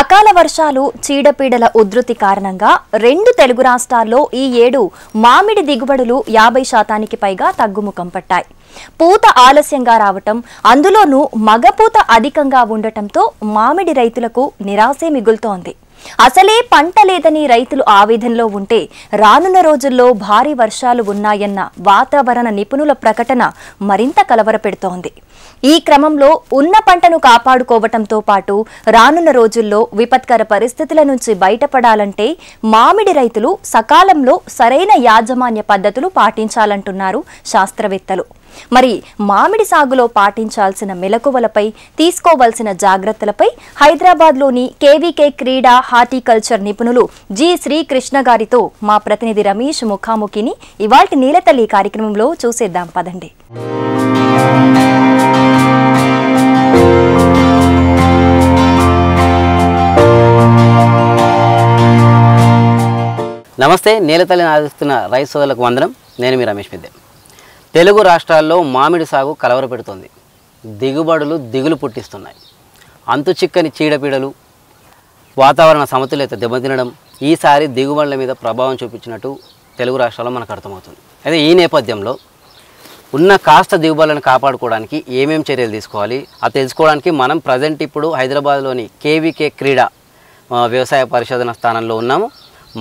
అకాల వర్షాలు చీడపీడల ఉధృతి కారణంగా రెండు తెలుగు రాష్ట్రాల్లో ఈ ఏడు మామిడి దిగుబడులు 50% పైగా తగ్గుముఖం పట్టాయి. పూత ఆలస్యంగా రావటం, అందులోనూ మగపూత అధికంగా ఉండటంతో మామిడి రైతులకు నిరాశే మిగులుతోంది. అసలే పంట లేదని రైతులు ఆవేదనలో ఉంటే రానున్న రోజుల్లో భారీ వర్షాలు ఉన్నాయన్న వాతావరణ నిపుణుల ప్రకటన మరింత కలవరపెడుతోంది. ఈ క్రమంలో ఉన్న పంటను కాపాడుకోవటంతో పాటు రానున్న రోజుల్లో విపత్కర పరిస్థితుల నుంచి బయటపడాలంటే మామిడి రైతులు సకాలంలో సరైన యాజమాన్య పద్ధతులు పాటించాలంటున్నారు శాస్త్రవేత్తలు. మరి మామిడి సాగులో పాటించాల్సిన మెలకువలపై, తీసుకోవాల్సిన జాగ్రత్తలపై హైదరాబాద్లోని కేవీకే క్రీడా హార్టికల్చర్ నిపుణులు జి శ్రీకృష్ణ గారితో మా ప్రతినిధి రమేష్ ముఖాముఖిని ఇవాల్టి నీలతల్లి కార్యక్రమంలో చూసేద్దాం పదండి. నమస్తే, నీలతల్లిని ఆదిస్తున్న రైతు సోదరులకు వందనం. నేను మీ రమేష్ పెద్ద. తెలుగు రాష్ట్రాల్లో మామిడి సాగు కలవరపెడుతోంది. దిగుబడులు దిగులు పుట్టిస్తున్నాయి. అంతు చిక్కని చీడపీడలు, వాతావరణ సమతుల్యత దెబ్బతినడం ఈసారి దిగుబడుల మీద ప్రభావం చూపించినట్టు తెలుగు రాష్ట్రాల్లో మనకు అర్థమవుతుంది. అయితే ఈ నేపథ్యంలో ఉన్న కాస్త దిగుబడులను కాపాడుకోవడానికి ఏమేం చర్యలు తీసుకోవాలి అది తెలుసుకోవడానికి మనం ప్రజెంట్ ఇప్పుడు హైదరాబాద్లోని కేవీకే క్రీడా వ్యవసాయ పరిశోధన స్థానంలో ఉన్నాము.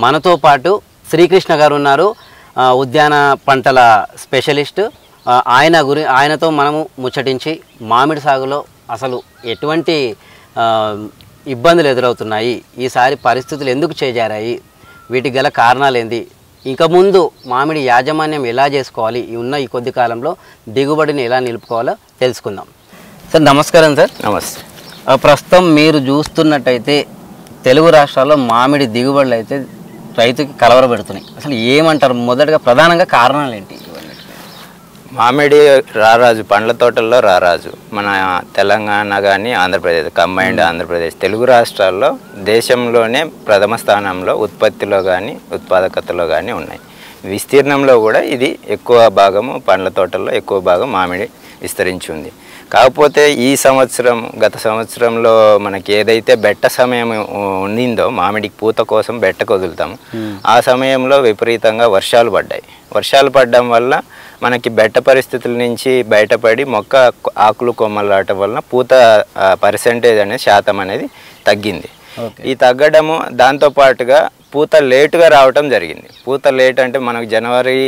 మనతో పాటు శ్రీకృష్ణ గారు ఉన్నారు, ఉద్యాన పంటల స్పెషలిస్ట్. ఆయనతో మనము ముచ్చటించి మామిడి సాగులో అసలు ఎటువంటి ఇబ్బందులు ఎదురవుతున్నాయి, ఈసారి పరిస్థితులు ఎందుకు చేజారాయి, వీటికి గల కారణాలు ఏంది, ఇంకా ముందు మామిడి యాజమాన్యం ఎలా చేసుకోవాలి, ఈ కొద్ది కాలంలో దిగుబడిని ఎలా నిలుపుకోవాలో తెలుసుకుందాం. సార్ నమస్కారం. సార్ నమస్తే. ప్రస్తుతం మీరు చూస్తున్నట్టయితే తెలుగు రాష్ట్రాల్లో మామిడి దిగుబడులు అయితే రైతుకి కలవరపెడుతున్నాయి. అసలు ఏమంటారు? మొదటగా ప్రధానంగా కారణాలు ఏంటి? మామిడి రారాజు, పండ్ల తోటల్లో రారాజు మన తెలంగాణ కానీ ఆంధ్రప్రదేశ్, కంబైన్డ్ ఆంధ్రప్రదేశ్, తెలుగు రాష్ట్రాల్లో దేశంలోనే ప్రథమ స్థానంలో ఉత్పత్తిలో కానీ ఉత్పాదకతలో కానీ ఉన్నాయి. విస్తీర్ణంలో కూడా ఇది ఎక్కువ భాగము పండ్ల తోటల్లో ఎక్కువ భాగం మామిడి విస్తరించి ఉంది. కాకపోతే ఈ సంవత్సరం, గత సంవత్సరంలో మనకి ఏదైతే బెట్ట సమయం ఉండిందో, మామిడికి పూత కోసం బెట్టకు వదులుతాము, ఆ సమయంలో విపరీతంగా వర్షాలు పడ్డాయి. వర్షాలు పడడం వల్ల మనకి బెట్ట పరిస్థితుల నుంచి బయటపడి మొక్క ఆకులు కొమ్మలు రావటం వలన పూత పర్సెంటేజ్ అనేది శాతం అనేది తగ్గింది. ఈ తగ్గడము దాంతోపాటుగా పూత లేటుగా రావటం జరిగింది. పూత లేట్ అంటే మనకు జనవరి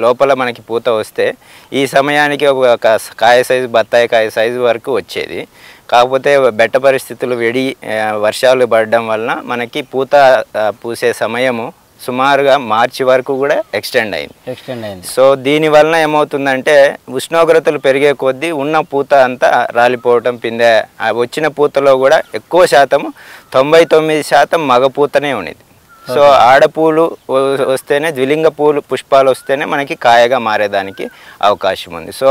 లోపల మనకి పూత వస్తే ఈ సమయానికి ఒక కాయ సైజు, బత్తాయి కాయ సైజు వరకు వచ్చేది. కాకపోతే బెట్ట పరిస్థితులు వర్షాలు పడడం వలన మనకి పూత పూసే సమయము సుమారుగా మార్చి వరకు కూడా ఎక్స్టెండ్ అయింది. సో దీనివలన ఏమవుతుందంటే ఉష్ణోగ్రతలు పెరిగే కొద్దీ ఉన్న పూత అంతా రాలిపోవటం, పిందె వచ్చిన పూతలో కూడా ఎక్కువ శాతము 99% మగ పూతనే ఉండేది. సో ఆడపూలు వస్తేనే, ద్విలింగ పూలు పుష్పాలు వస్తేనే మనకి కాయగా మారేదానికి అవకాశం ఉంది. సో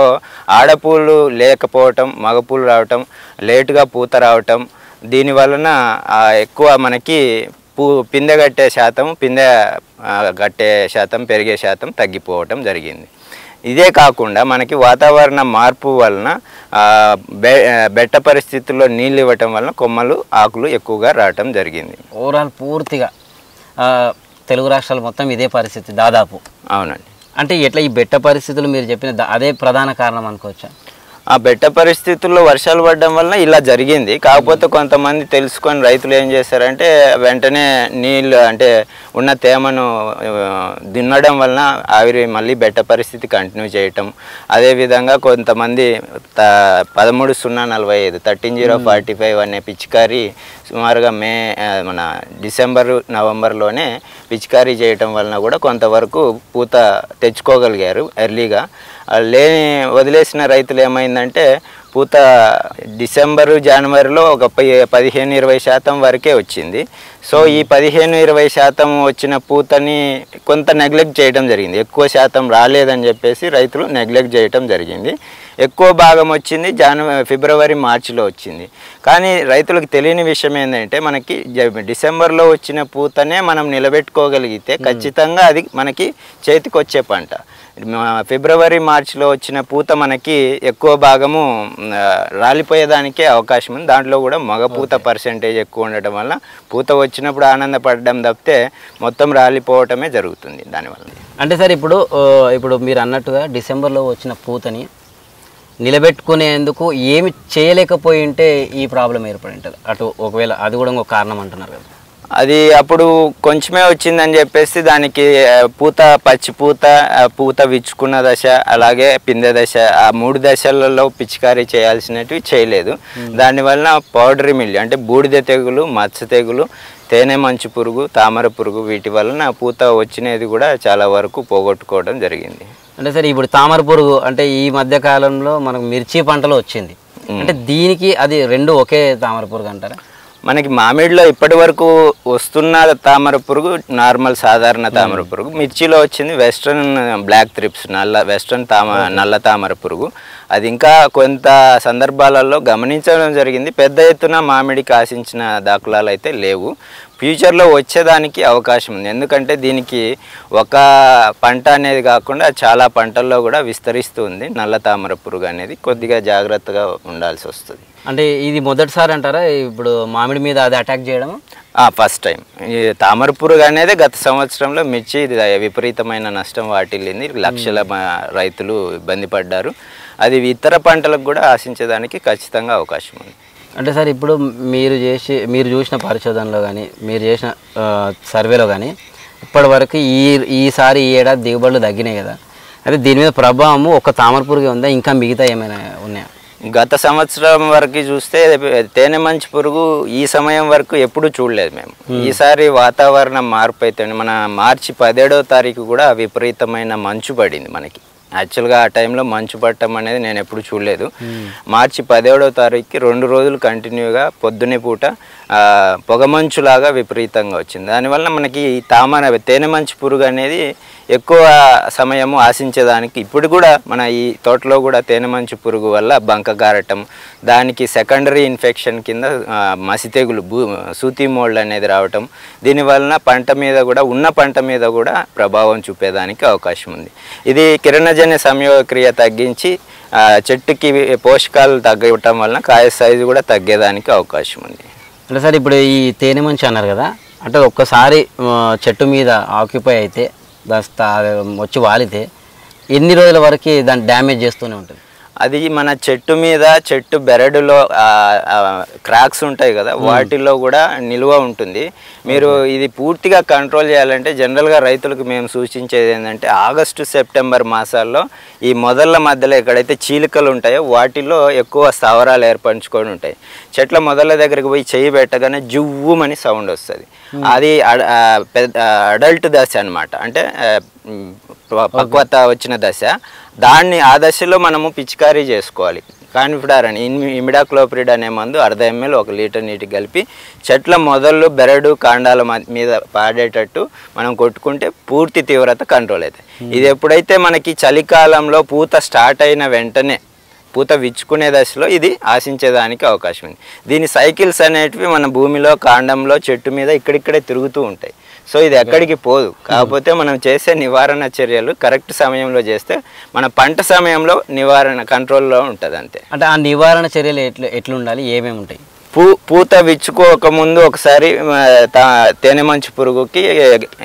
ఆడపూలు లేకపోవటం, మగపూలు రావటం, లేటుగా పూత రావటం, దీనివలన ఎక్కువ మనకి పిందె గట్టే శాతం పెరిగే శాతం తగ్గిపోవటం జరిగింది. ఇదే కాకుండా మనకి వాతావరణ మార్పు వలన బెట్ట పరిస్థితుల్లో నీళ్ళు ఇవ్వటం వలన కొమ్మలు, ఆకులు ఎక్కువగా రావటం జరిగింది. ఓవరాల్ పూర్తిగా తెలుగు రాష్ట్రాలు మొత్తం ఇదే పరిస్థితి దాదాపు. అవునండి. అంటే ఎట్లా ఈ బెట్ట పరిస్థితులు మీరు చెప్పిన అదే ప్రధాన కారణం అనుకోవచ్చా? ఆ బెట్ట పరిస్థితుల్లో వర్షాలు పడడం వలన ఇలా జరిగింది. కాకపోతే కొంతమంది తెలుసుకొని రైతులు ఏం చేస్తారంటే వెంటనే నీళ్ళు అంటే ఉన్న తేమను దున్నడం వలన ఆవిరి మళ్ళీ బెట్ట పరిస్థితి కంటిన్యూ చేయటం. అదేవిధంగా కొంతమంది 13-0-45 13-0-45 అనే పిచికారీ సుమారుగా మన డిసెంబరు, నవంబర్లోనే పిచికారీ చేయటం వలన కూడా కొంతవరకు పూత తెచ్చుకోగలిగారు ఎర్లీగా. వదిలేసిన రైతులు ఏమైందంటే పూత డిసెంబరు, జనవరిలో ఒక 15-20% వరకే వచ్చింది. సో ఈ 15-20% వచ్చిన పూతని కొంత నెగ్లెక్ట్ చేయడం జరిగింది. ఎక్కువ శాతం రాలేదని చెప్పేసి రైతులు నెగ్లెక్ట్ చేయడం జరిగింది. ఎక్కువ భాగం వచ్చింది ఫిబ్రవరి మార్చిలో వచ్చింది. కానీ రైతులకు తెలియని విషయం ఏంటంటే మనకి డిసెంబర్లో వచ్చిన పూతనే మనం నిలబెట్టుకోగలిగితే ఖచ్చితంగా అది మనకి చేతికి వచ్చే పంట. ఫిబ్రవరి మార్చిలో వచ్చిన పూత మనకి ఎక్కువ భాగము రాలిపోయేదానికే అవకాశం ఉంది. దాంట్లో కూడా మగ పూత పర్సెంటేజ్ ఎక్కువ ఉండటం వల్ల పూత వచ్చినప్పుడు ఆనందపడడం తప్పితే మొత్తం రాలిపోవటమే జరుగుతుంది దానివల్ల. అంటే సార్ ఇప్పుడు మీరు అన్నట్టుగా డిసెంబర్లో వచ్చిన పూతని నిలబెట్టుకునేందుకు ఏమి చేయలేకపోయి ఉంటే ఈ ప్రాబ్లం ఏర్పడి ఉంటుంది అటు, ఒకవేళ అది కూడా ఇంకో కారణం అంటున్నారు కదా? అది అప్పుడు కొంచెమే వచ్చిందని చెప్పేసి దానికి పూత, పచ్చి పూత, పూత విచ్చుకున్న దశ, అలాగే పిందె దశ, ఆ 3 దశలలో పిచికారీ చేయాల్సినవి చేయలేదు. దానివల్ల పౌడరీ మిల్లి అంటే బూడిద తెగులు, మచ్చ తెగులు, తేనె మంచు పురుగు, తామర పురుగు, వీటి వలన పూత వచ్చినది కూడా చాలా వరకు పోగొట్టుకోవడం జరిగింది. అంటే సరే ఇప్పుడు తామర పురుగు అంటే ఈ మధ్య కాలంలో మనకు మిర్చి పంటలో వచ్చింది, అంటే దీనికి అది రెండు ఒకే తామర పురుగు అంటారా? మనకి మామిడిలో ఇప్పటి వరకు వస్తున్న తామర పురుగు నార్మల్ సాధారణ తామర పురుగు. మిర్చిలో వచ్చింది వెస్ట్రన్ బ్లాక్ థ్రిప్స్, వెస్ట్రన్ నల్ల తామర పురుగు. అది ఇంకా కొంత సందర్భాలలో గమనించడం జరిగింది. పెద్ద ఎత్తున మామిడికి ఆశించిన దాఖలాలు అయితే లేవు. ఫ్యూచర్లో వచ్చేదానికి అవకాశం ఉంది. ఎందుకంటే దీనికి ఒక పంట అనేది కాకుండా చాలా పంటల్లో కూడా విస్తరిస్తుంది నల్ల తామర పురుగు అనేది. కొద్దిగా జాగ్రత్తగా ఉండాల్సి వస్తుంది. అంటే ఇది మొదటిసారి అంటారా ఇప్పుడు మామిడి మీద అది అటాక్ చేయడం? First time. ఈ తామర పురుగు అనేది గత సంవత్సరంలో మిర్చి విపరీతమైన నష్టం వాటిల్లింది. లక్షల రైతులు ఇబ్బంది పడ్డారు. అది ఇతర పంటలకు కూడా ఆశించేదానికి ఖచ్చితంగా అవకాశం ఉంది. అంటే సార్ ఇప్పుడు మీరు చూసిన పరిశోధనలో కానీ మీరు చేసిన సర్వేలో కానీ ఇప్పటి వరకు ఈసారి ఈ ఏడాది దిగుబడులు తగ్గినాయి కదా, అయితే దీని మీద ప్రభావము ఒక తామర పురుగు ఉందా, ఇంకా మిగతా ఏమైనా ఉన్నాయా? గత సంవత్సరం వరకు చూస్తే తేనె మంచు పురుగు ఈ సమయం వరకు ఎప్పుడు చూడలేదు మేము. ఈసారి వాతావరణం మార్పు అయితే మన మార్చి 17వ తారీఖు కూడా విపరీతమైన మంచు పడింది మనకి. యాక్చువల్గా ఆ టైంలో మంచు పట్టడం అనేది నేను ఎప్పుడు చూడలేదు. మార్చి 17వ తారీఖుకి 2 రోజులు కంటిన్యూగా పొద్దునే పూట పొగమంచులాగా విపరీతంగా వచ్చింది. దానివల్ల మనకి తేనె మంచు పురుగు అనేది ఎక్కువ సమయము ఆశించేదానికి ఇప్పుడు కూడా మన ఈ తోటలో కూడా తేనె మంచు పురుగు వల్ల బంక గారటం, దానికి సెకండరీ ఇన్ఫెక్షన్ కింద మసి తెగులు, సూతి మోల్డ్ అనేది రావటం, దీనివలన పంట మీద కూడా ప్రభావం చూపేదానికి అవకాశం ఉంది. ఇది కిరణజన్య సంయోగక్రియ తగ్గించి చెట్టుకి పోషకాలు తగ్గటం వలన కాయ సైజు కూడా తగ్గేదానికి అవకాశం ఉంది. అంటే సార్ ఇప్పుడు ఈ తేనె మంచు అన్నారు కదా, అంటే ఒక్కసారి చెట్టు మీద ఆక్యుపై అయితే వచ్చి వాలితే ఎన్ని రోజుల వరకు దాన్ని డ్యామేజ్ చేస్తూనే ఉంటుంది? అది మన చెట్టు బెరడులో క్రాక్స్ ఉంటాయి కదా, వాటిల్లో కూడా నిల్వ ఉంటుంది. మీరు ఇది పూర్తిగా కంట్రోల్ చేయాలంటే జనరల్గా రైతులకు మేము సూచించేది ఏంటంటే ఆగస్టు సెప్టెంబర్ మాసాల్లో ఈ మొదళ్ళ మధ్యలో ఎక్కడైతే చీలికలు ఉంటాయో వాటిలో ఎక్కువ స్థావరాలు ఏర్పరచుకొని ఉంటాయి. చెట్ల మొదళ్ళ దగ్గరికి పోయి చెయ్యి పెట్టగానే జువ్వుమని సౌండ్ వస్తుంది. అది అడల్ట్ దశ అన్నమాట, అంటే పక్వత వచ్చిన దశ. ఆ దశలో మనము పిచికారీ చేసుకోవాలి. కాన్ఫిడార్ అని ఇమిడాక్లోప్రిడ్ అనే మందు 1/2 ml 1 లీటర్ నీటికి కలిపి చెట్ల మొదళ్ళు, బెరడు, కాండాల మీద పాడేటట్టు మనం కొట్టుకుంటే పూర్తి తీవ్రత కంట్రోల్ అవుతాయి. ఇది ఎప్పుడైతే మనకి చలికాలంలో పూత స్టార్ట్ అయిన వెంటనే పూత విచ్చుకునే దశలో ఇది ఆశించేదానికి అవకాశం ఉంది. దీని సైకిల్స్ అనేటివి మన భూమిలో, కాండంలో, చెట్టు మీద ఇక్కడిక్కడే తిరుగుతూ ఉంటాయి. సో ఇది ఎక్కడికి పోదు. కాకపోతే మనం చేసే నివారణ చర్యలు కరెక్ట్ సమయంలో చేస్తే మన పంట సమయంలో నివారణ కంట్రోల్లో ఉంటుంది అంతే. అంటే ఆ నివారణ చర్యలు ఎట్లుండాలి, ఏమేమి ఉంటాయి? పూత విచ్చుకోకముందు ఒకసారి తేనె మంచు పురుగుకి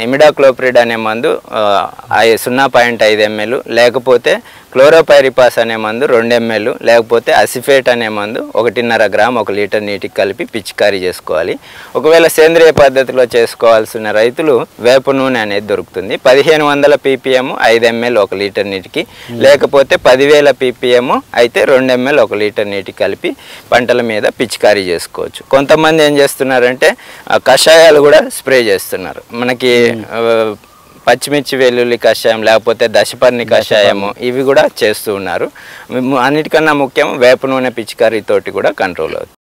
ఇమిడాక్లోప్రిడ్ అనే మందు 0.5 ml, లేకపోతే క్లోరోపైరిపాస్ అనే మందు 2 ml, లేకపోతే అసిఫేట్ అనే మందు 1.5 గ్రామ్ 1 లీటర్ నీటికి కలిపి పిచికారీ చేసుకోవాలి. ఒకవేళ సేంద్రియ పద్ధతిలో చేసుకోవాల్సిన రైతులు వేప నూనె అనేది దొరుకుతుంది. 1500 ppm 5 ml 1 లీటర్ నీటికి, లేకపోతే 10,000 ppm అయితే 2 ml 1 లీటర్ నీటికి కలిపి పంటల మీద పిచికారీ చేసుకోవచ్చు. కొంతమంది ఏం చేస్తున్నారంటే కషాయాలు కూడా స్ప్రే చేస్తున్నారు. మనకి పచ్చిమిర్చి వెల్లుల్లి కషాయం, లేకపోతే దశపర్ణి కషాయము, ఇవి కూడా చేస్తూ ఉన్నారు. అన్నిటికన్నా ముఖ్యం వేప నూనె పిచికారీ తోటి కూడా కంట్రోల్ అవుతుంది.